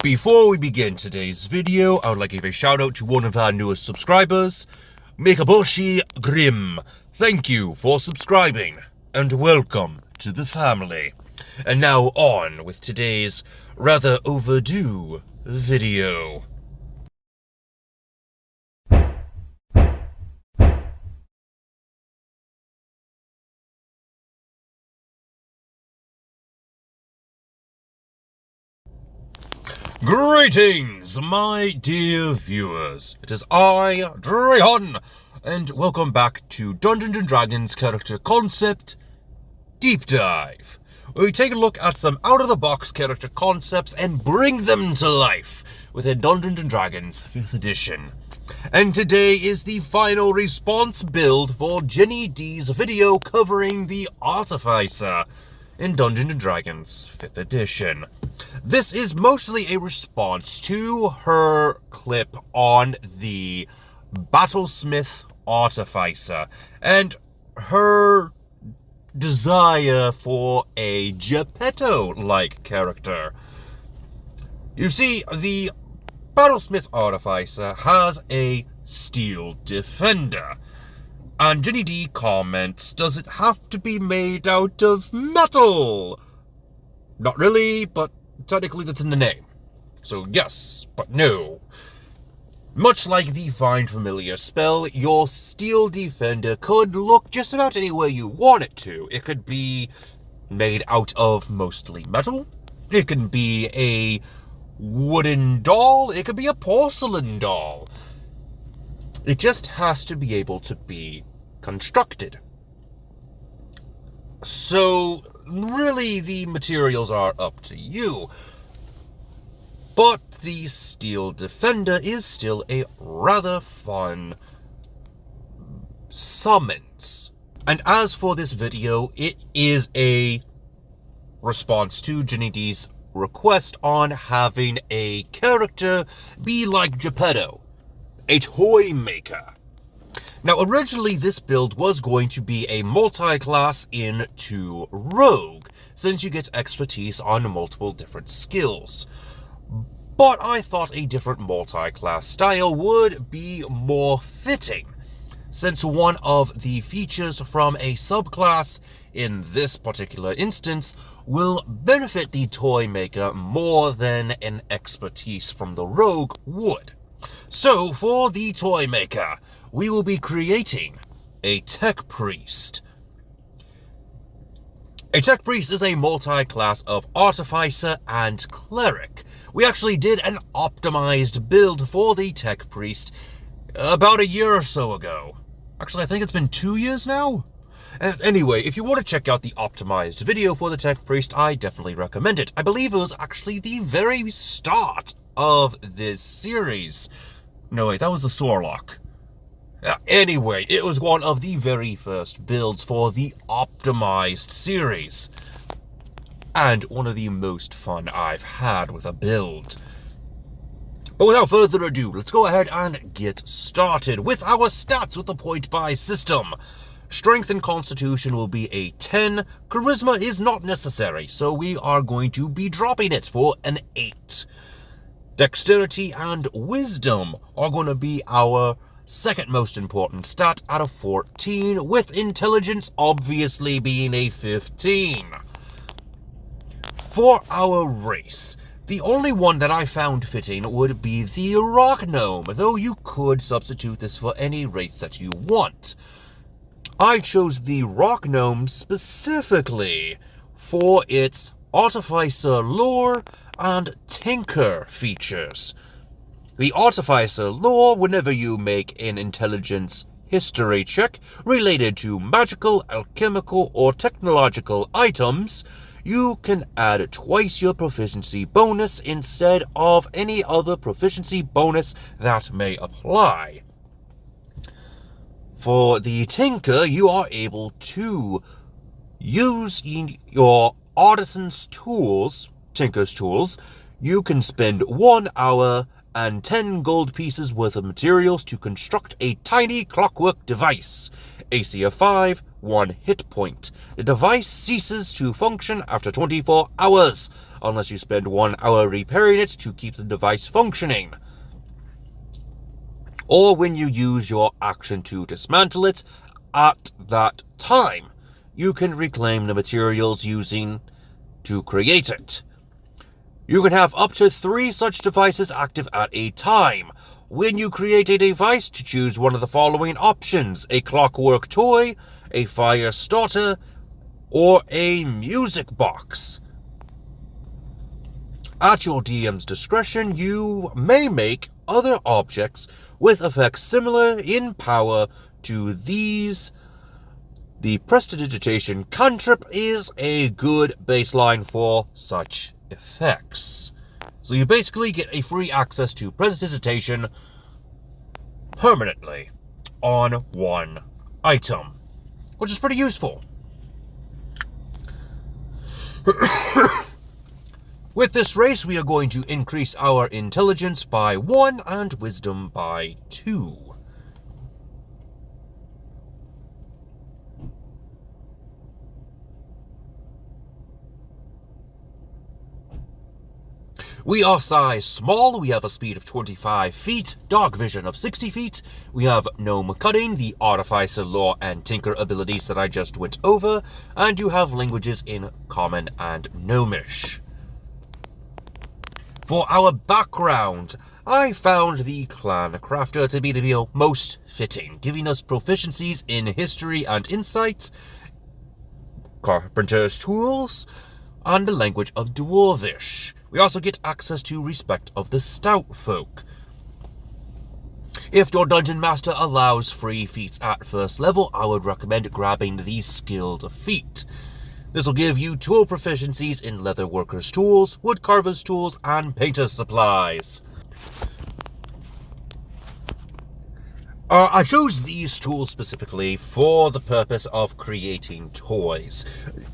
Before we begin today's video, I would like to give a shout out to one of our newest subscribers, Mikaboshi Grim. Thank you for subscribing, and welcome to the family. And now on with today's rather overdue video. Greetings, my dear viewers. It is I, Drayhon, and welcome back to Dungeons & Dragons Character Concept Deep Dive, where we take a look at some out-of-the-box character concepts and bring them to life within Dungeons & Dragons 5th edition. And today is the final response build for Jenny D's video covering the Artificer in Dungeons & Dragons 5th edition. This is mostly a response to her clip on the Battlesmith Artificer and her desire for a Geppetto-like character. You see, the Battlesmith Artificer has a steel defender, and Jenny D comments, does it have to be made out of metal? Not really, but technically that's in the name. So yes, but no. Much like the Find Familiar spell, your steel defender could look just about anywhere you want it to. It could be made out of mostly metal. It can be a wooden doll. It could be a porcelain doll. It just has to be able to be constructed. So, really, the materials are up to you. But the Steel Defender is still a rather fun summons. And as for this video, it is a response to Jenny D's request on having a character be like Geppetto, a toy maker. Now, originally this build was going to be a multi-class into Rogue, since you get expertise on multiple different skills. But I thought a different multi-class style would be more fitting, since one of the features from a subclass in this particular instance will benefit the toy maker more than an expertise from the Rogue would. So, for the toy maker, we will be creating a Tech Priest. A Tech Priest is a multi-class of Artificer and Cleric. We actually did an optimized build for the Tech Priest about a year or so ago. Actually, I think it's been 2 years now. Anyway, if you want to check out the optimized video for the Tech Priest, I definitely recommend it. I believe it was actually the very start of this series. No, wait, that was the Sorlock. Anyway, it was one of the very first builds for the optimized series, and one of the most fun I've had with a build. But without further ado, let's go ahead and get started with our stats with the point-buy system. Strength and Constitution will be a 10. Charisma is not necessary, so we are going to be dropping it for an 8. Dexterity and Wisdom are going to be our second most important stat out of 14, with Intelligence obviously being a 15. For our race, the only one that I found fitting would be the Rock Gnome, though you could substitute this for any race that you want. I chose the Rock Gnome specifically for its Artificer lore and Tinker features. The Artificer lore, whenever you make an Intelligence history check related to magical, alchemical, or technological items, you can add twice your proficiency bonus instead of any other proficiency bonus that may apply. For the Tinker, you are able to use your Artisan's tools, Tinker's tools. You can spend 1 hour and 10 gold pieces worth of materials to construct a tiny clockwork device. AC of 5, 1 hit point. The device ceases to function after 24 hours, unless you spend 1 hour repairing it to keep the device functioning, or when you use your action to dismantle it. At that time, you can reclaim the materials using to create it. You can have up to 3 such devices active at a time. When you create a device, to choose one of the following options: a clockwork toy, a fire starter, or a music box. At your DM's discretion, you may make other objects with effects similar in power to these. The Prestidigitation cantrip is a good baseline for such effects. So you basically get a free access to Prestidigitation permanently on one item, which is pretty useful. With this race, we are going to increase our intelligence by 1 and wisdom by 2. We are size small, we have a speed of 25 feet, dark vision of 60 feet, we have gnome cutting, the artificer, lore, and tinker abilities that I just went over, and you have languages in common and gnomish. For our background, I found the clan crafter to be the most fitting, giving us proficiencies in history and insight, carpenter's tools, and the language of dwarvish. We also get access to respect of the stout folk. If your dungeon master allows free feats at first level, I would recommend grabbing the skilled feat. This will give you tool proficiencies in leatherworker's tools, woodcarver's tools, and painter's supplies. I chose these tools specifically for the purpose of creating toys.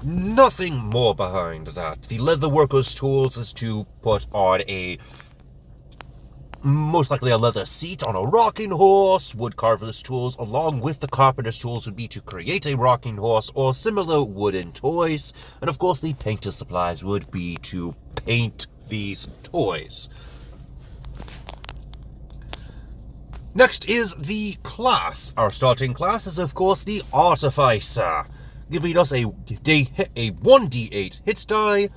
Nothing more behind that. The leatherworker's tools is to put on most likely a leather seat on a rocking horse. Woodcarver's tools, along with the carpenter's tools, would be to create a rocking horse or similar wooden toys. And of course, the painter's supplies would be to paint these toys. Next is the class. Our starting class is, of course, the Artificer, giving us a 1d8 hit die,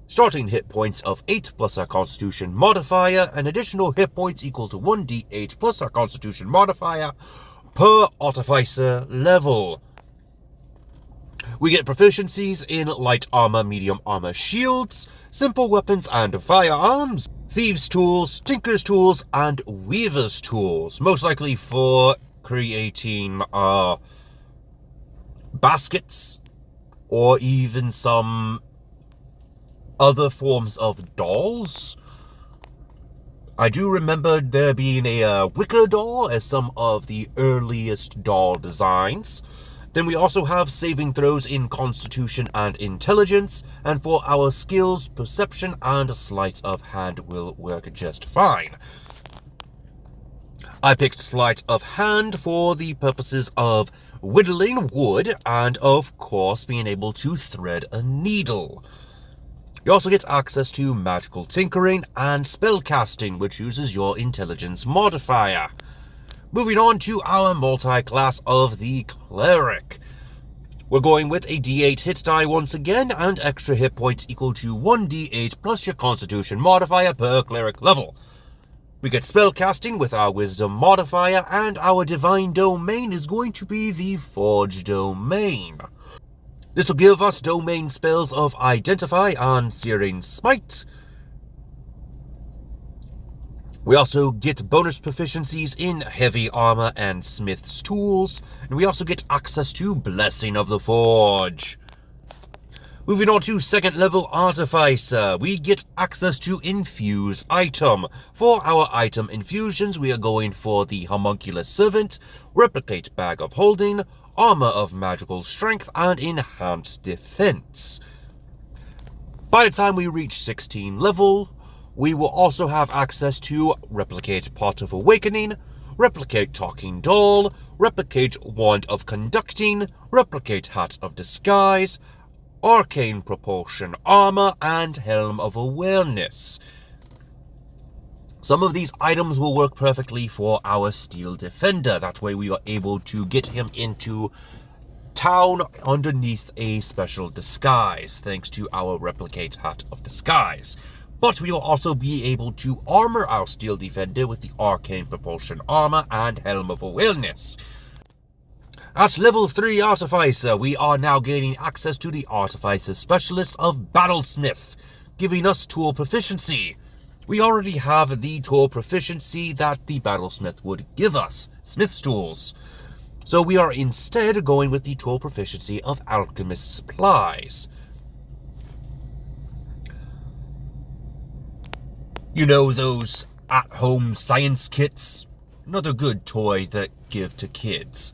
starting hit points of 8 plus our Constitution modifier, and additional hit points equal to 1d8 plus our Constitution modifier per Artificer level. We get proficiencies in light armor, medium armor, shields, simple weapons and firearms, thieves' tools, tinker's tools, and weaver's tools, most likely for creating baskets or even some other forms of dolls. I do remember there being a wicker doll as some of the earliest doll designs. Then we also have saving throws in Constitution and Intelligence, and for our skills, Perception and Sleight of Hand will work just fine. I picked Sleight of Hand for the purposes of whittling wood and, of course, being able to thread a needle. You also get access to Magical Tinkering and Spellcasting, which uses your Intelligence modifier. Moving on to our multi-class of the Cleric. We're going with a d8 hit die once again, and extra hit points equal to 1d8 plus your Constitution modifier per Cleric level. We get Spellcasting with our Wisdom modifier, and our Divine Domain is going to be the Forge Domain. This will give us domain spells of Identify and Searing Smite. We also get bonus proficiencies in Heavy Armor and Smith's Tools, and we also get access to Blessing of the Forge. Moving on to second level Artificer, we get access to Infuse Item. For our item infusions, we are going for the Homunculus Servant, Replicate Bag of Holding, Armor of Magical Strength, and Enhanced Defense. By the time we reach 16 level, we will also have access to Replicate Pot of Awakening, Replicate Talking Doll, Replicate Wand of Conducting, Replicate Hat of Disguise, Arcane Propulsion Armor, and Helm of Awareness. Some of these items will work perfectly for our Steel Defender. That way we are able to get him into town underneath a special disguise, thanks to our Replicate Hat of Disguise. But we will also be able to armor our Steel Defender with the Arcane Propulsion Armor and Helm of Awareness. At level 3 Artificer, we are now gaining access to the Artificer Specialist of Battlesmith, giving us tool proficiency. We already have the tool proficiency that the Battlesmith would give us, Smith's tools. So we are instead going with the tool proficiency of Alchemist Supplies. You know, those at-home science kits? Another good toy that give to kids.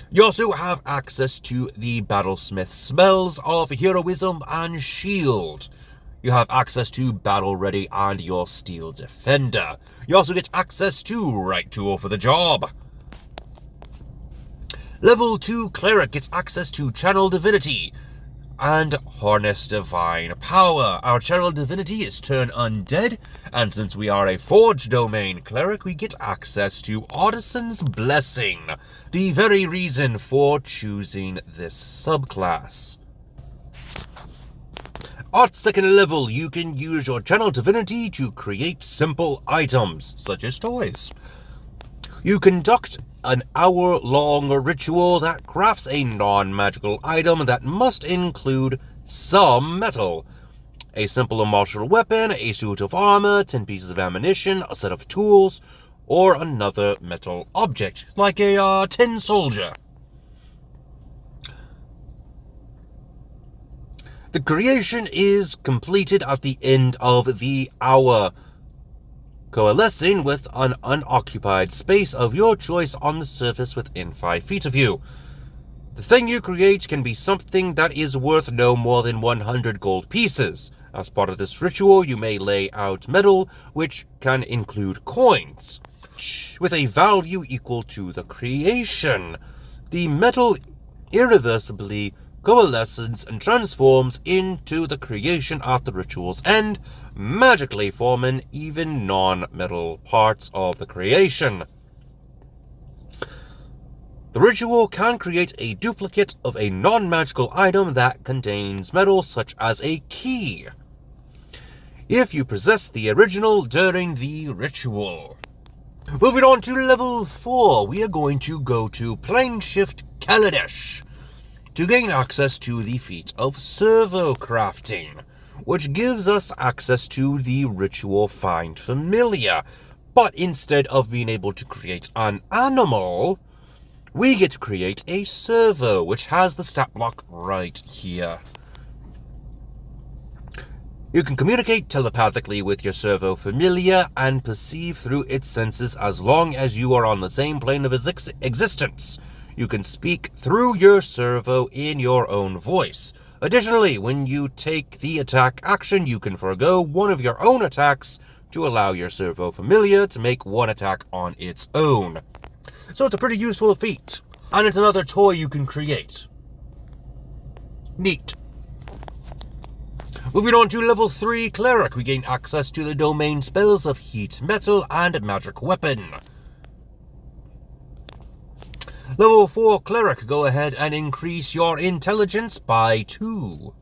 You also have access to the Battlesmith Smells of Heroism and Shield. You have access to Battle Ready and your Steel Defender. You also get access to Right Tool for the Job. Level 2 Cleric gets access to Channel Divinity and Harness Divine Power. Our Channel Divinity is Turn Undead, and since we are a Forge Domain Cleric, we get access to Artisan's Blessing, the very reason for choosing this subclass. At 2nd level, you can use your Channel Divinity to create simple items, such as toys. You conduct an hour-long ritual that crafts a non-magical item that must include some metal. A simple martial weapon, a suit of armor, 10 pieces of ammunition, a set of tools, or another metal object, like a tin soldier. The creation is completed at the end of the hour, coalescing with an unoccupied space of your choice on the surface within 5 feet of you. The thing you create can be something that is worth no more than 100 gold pieces. As part of this ritual, you may lay out metal, which can include coins, with a value equal to the creation. The metal irreversibly coalesces and transforms into the creation at the ritual's end, magically forming even non-metal parts of the creation. The ritual can create a duplicate of a non-magical item that contains metal, such as a key, if you possess the original during the ritual. Moving on to level 4, we are going to go to Planeshift Kaladesh to gain access to the feat of servo crafting, which gives us access to the ritual Find Familiar. But instead of being able to create an animal, we get to create a servo, which has the stat block right here. You can communicate telepathically with your servo familiar and perceive through its senses as long as you are on the same plane of existence. You can speak through your servo in your own voice. Additionally, when you take the attack action, you can forego one of your own attacks to allow your servo familiar to make one attack on its own. So it's a pretty useful feat, and it's another toy you can create. Neat. Moving on to level 3 Cleric, we gain access to the domain spells of Heat Metal and Magic Weapon. Level 4 Cleric, go ahead and increase your intelligence by 2.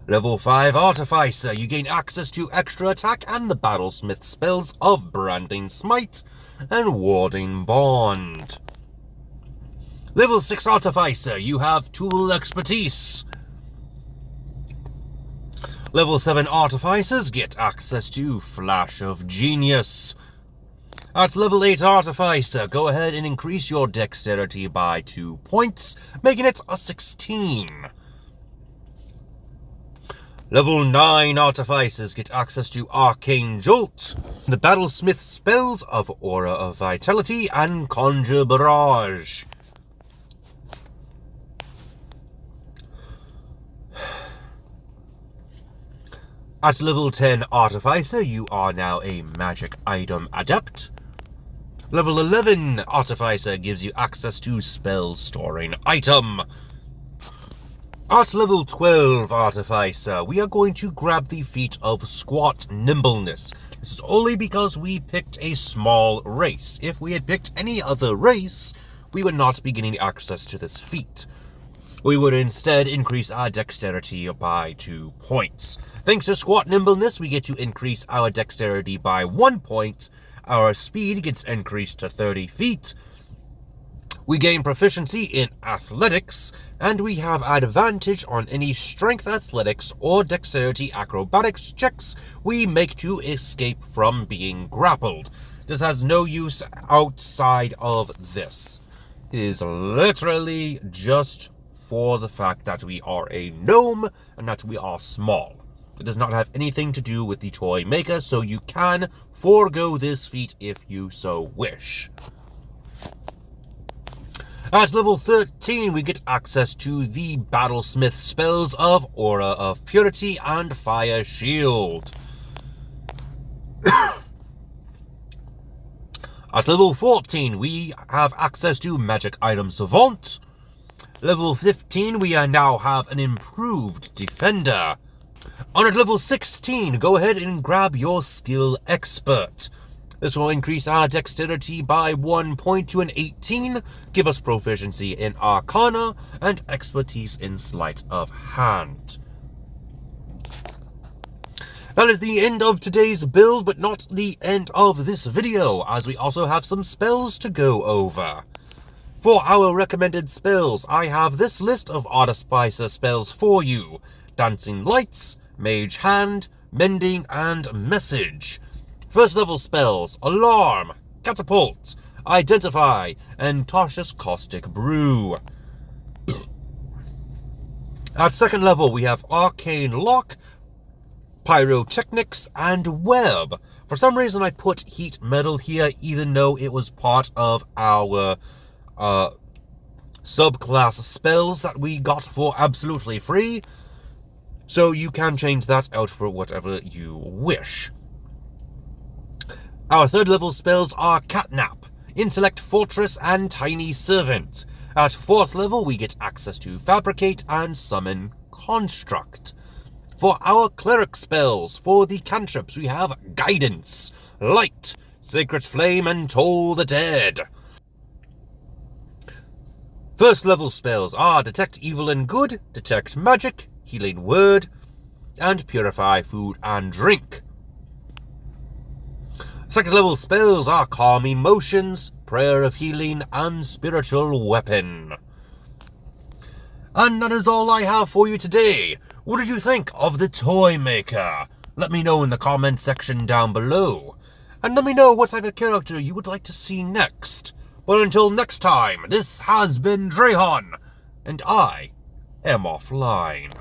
Level 5 Artificer, you gain access to extra attack and the Battlesmith spells of Branding Smite and Warding Bond. Level 6 Artificer, you have Tool Expertise. Level 7 Artificers get access to Flash of Genius. At level 8 Artificer, go ahead and increase your dexterity by 2 points, making it a 16. Level 9 Artificers get access to Arcane Jolt, the Battlesmith spells of Aura of Vitality and Conjure Barrage. At level 10 Artificer, you are now a Magic Item Adept. Level 11 Artificer gives you access to spell storing item. At level 12 Artificer, we are going to grab the feat of Squat Nimbleness. This is only because we picked a small race. If we had picked any other race, we would not be getting access to this feat. We would instead increase our dexterity by 2 points. Thanks to Squat Nimbleness, we get to increase our dexterity by 1 point. Our speed gets increased to 30 feet. We gain proficiency in athletics, and we have advantage on any strength athletics or dexterity acrobatics checks we make to escape from being grappled. This has no use outside of this. It is literally just for the fact that we are a gnome and that we are small. It does not have anything to do with the toy maker, so you can forego this feat if you so wish. At level 13, we get access to the Battlesmith spells of Aura of Purity and Fire Shield. At level 14, we have access to Magic Item Savant. Level 15, we now have an improved Defender. On at level 16, go ahead and grab your Skill Expert. This will increase our dexterity by 1 point to an 18, give us proficiency in Arcana, and expertise in Sleight of Hand. That is the end of today's build, but not the end of this video, as we also have some spells to go over. For our recommended spells, I have this list of Artificer spells for you: Dancing Lights, Mage Hand, Mending, and Message. First level spells: Alarm, Catapult, Identify, and Tasha's Caustic Brew. At second level, we have Arcane Lock, Pyrotechnics, and Web. For some reason, I put Heat Metal here, even though it was part of our subclass spells that we got for absolutely free. So you can change that out for whatever you wish. Our third level spells are Catnap, Intellect Fortress, and Tiny Servant. At fourth level, we get access to Fabricate and Summon Construct. For our cleric spells, for the cantrips, we have Guidance, Light, Sacred Flame, and Toll the Dead. First level spells are Detect Evil and Good, Detect Magic, Healing Word, and Purify Food and Drink. Second level spells are Calm Emotions, Prayer of Healing, and Spiritual Weapon. And that is all I have for you today. What did you think of the Toy Maker? Let me know in the comment section down below. And let me know what type of character you would like to see next. But until next time, this has been Drahon, and I am offline.